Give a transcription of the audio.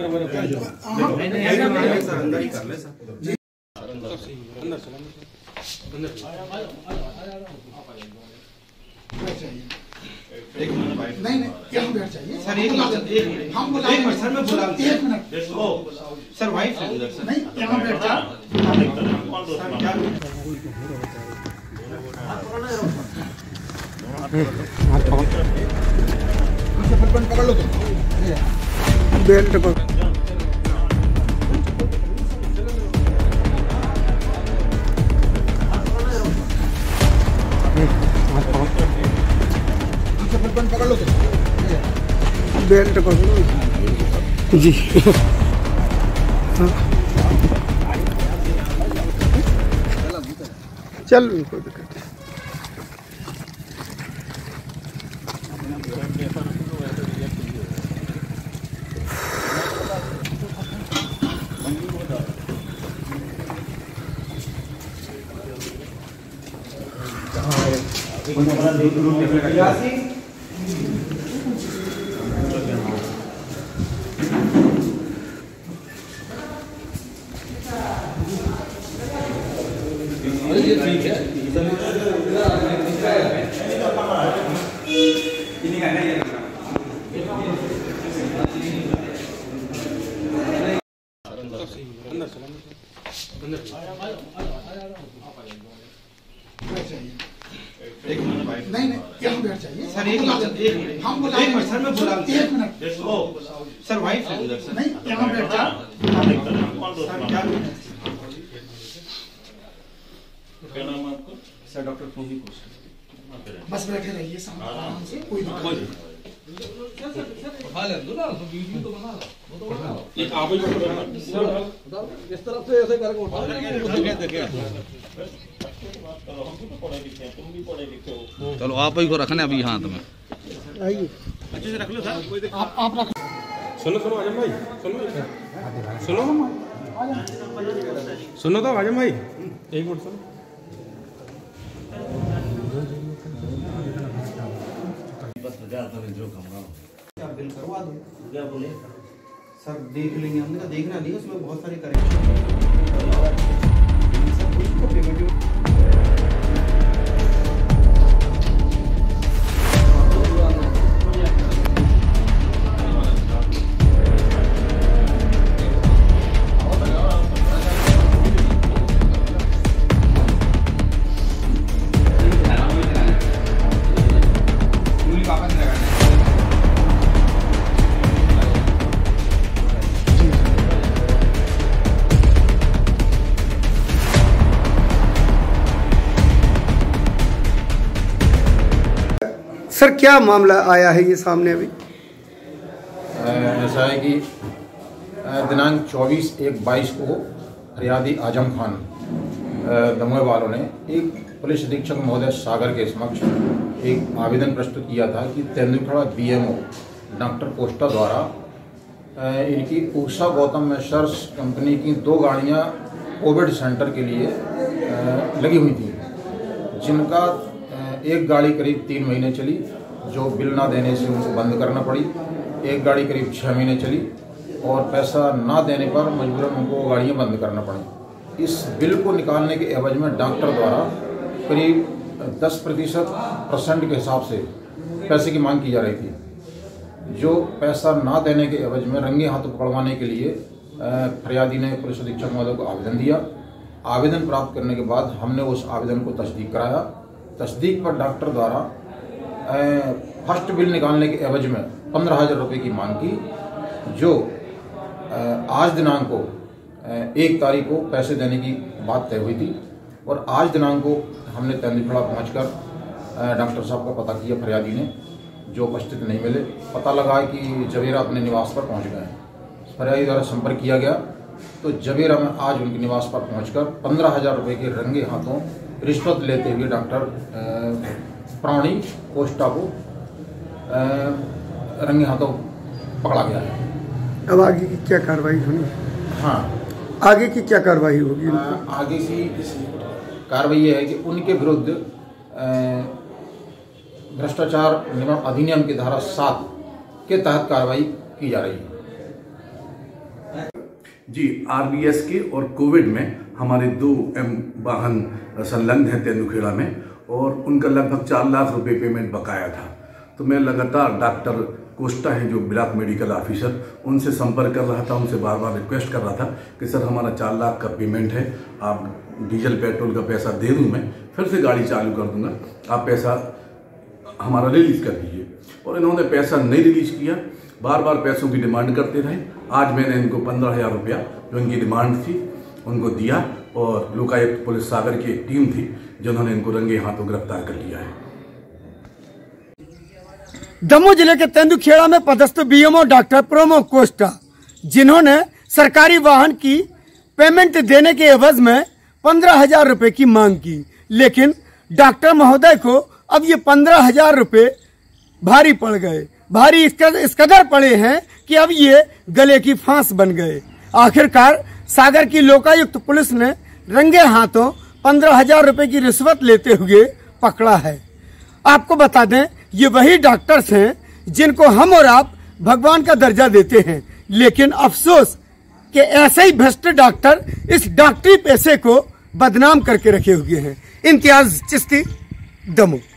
अंदर ही कर ले सर। नहीं यहाँ बैठ चाहिए सर। एक मिनट हम बोला एक मिनट सर मैं बोला 1 मिनट सर वाइफ है उधर सर। नहीं यहाँ बैठ जा सर। क्या पकड़ लो तुम बेल्ट पकड़ पकड़ लो तुम बेल्ट पकड़ो जी। चल कोई दिक्कत नहीं। नहीं यहाँ बैठ चाहिए सर। एक मिनट हम बोला एक मिनट सर मैं बोला 1 मिनट सर वाइफ है उधर सर। नहीं यहाँ बैठ जा सर। क्या नाम है आपका? सर डॉक्टर पूजी कोश। बस बैठे रहिए आराम से कोई दिक्कत नहीं। आप ही इस तरफ से ऐसे करके उठा चलो आप ही को रखने अभी हाथ में आइए अच्छे से रख लो सर। आप रख सुनो सुनो आजम भाई सुनो सुनो तो आजम भाई 1 मिनट सुनो। आप बिल करवा दो। क्या बोले सर? देख लेंगे। हमने कहा देखना नहीं, उसमें बहुत सारे करेक्शन सब कुछ को पेमेंट सर क्या मामला आया है ये सामने अभी? ऐसा है कि दिनांक 24/1/22 को फरियादी आजम खान दमोह वालों ने एक पुलिस अधीक्षक महोदय सागर के समक्ष एक आवेदन प्रस्तुत किया था कि तेंदुलखड़ा BMO डॉक्टर कोस्टा द्वारा इनकी उषा गौतम मेसर्स कंपनी की 2 गाड़ियां कोविड सेंटर के लिए लगी हुई थी, जिनका एक गाड़ी करीब 3 महीने चली, जो बिल ना देने से उनको बंद करना पड़ी। एक गाड़ी करीब 6 महीने चली और पैसा ना देने पर मजबूरन उनको गाड़ियां बंद करना पड़ी। इस बिल को निकालने के एवज में डॉक्टर द्वारा करीब 10% के हिसाब से पैसे की मांग की जा रही थी, जो पैसा ना देने के एवज में रंगे हाथों पकड़वाने के लिए फरियादी ने पुलिस अधीक्षक महोदय को आवेदन दिया। आवेदन प्राप्त करने के बाद हमने उस आवेदन को तस्दीक कराया। तस्दीक पर डॉक्टर द्वारा फर्स्ट बिल निकालने के एवज में 15,000 रुपये की मांग की, जो आज दिनांक को 1 तारीख को पैसे देने की बात तय हुई थी। और आज दिनांक को हमने तेंदुलखड़ा पहुंचकर डॉक्टर साहब का पता किया फरियादी ने, जो उपस्थित नहीं मिले। पता लगा कि जवेरा अपने निवास पर पहुंच गए। फरियादी द्वारा संपर्क किया गया तो जवेरा में आज उनके निवास पर पहुंचकर 15,000 रुपये के रंगे हाथों रिश्वत लेते हुए डॉक्टर प्राणी कोस्टा को रंगे हाथों पकड़ा गया है। अब आगे की क्या कार्रवाई होनी? हाँ, आगे की क्या कार्रवाई होगी? आगे की कार्रवाई ये है कि उनके विरुद्ध भ्रष्टाचार निवारण अधिनियम की धारा 7 के तहत कार्रवाई की जा रही है। जी, आरबीएस के और कोविड में हमारे 2 वाहन संलग्न हैं तेंदुखेड़ा में, और उनका लगभग 4 लाख रुपए पेमेंट बकाया था। तो मैं लगातार डॉक्टर कोस्टा है जो ब्लॉक मेडिकल ऑफिसर, उनसे संपर्क कर रहा था, उनसे बार बार रिक्वेस्ट कर रहा था कि सर हमारा 4 लाख का पेमेंट है, आप डीजल पेट्रोल का पैसा दे दूं, मैं फिर से गाड़ी चालू कर दूंगा, आप पैसा हमारा रिलीज कर दीजिए। और इन्होंने पैसा नहीं रिलीज किया, बार बार पैसों की डिमांड करते रहे। आज मैंने इनको 15,000 रुपया जो इनकी डिमांड थी उनको दिया, और लोकायुक्त पुलिस सागर की एक टीम थी जिन्होंने इनको रंगे हाथों गिरफ्तार कर लिया है। दमोह जिले के तेंदुखेड़ा में पदस्थ बीएमओ डॉक्टर प्रोमो कोस्टा, जिन्होंने सरकारी वाहन की पेमेंट देने के एवज में 15,000 रुपए की मांग की, लेकिन डॉक्टर महोदय को अब ये 15,000 रुपए भारी पड़ गए। भारी इस कदर पड़े हैं कि अब ये गले की फांस बन गए। आखिरकार सागर की लोकायुक्त पुलिस ने रंगे हाथों 15,000 रुपए की रिश्वत लेते हुए पकड़ा है। आपको बता दें, ये वही डॉक्टर्स हैं जिनको हम और आप भगवान का दर्जा देते हैं, लेकिन अफसोस कि ऐसे ही भ्रष्ट डॉक्टर इस डॉक्टरी पेशे को बदनाम करके रखे हुए हैं। इम्तियाज चिश्ती, दमोह।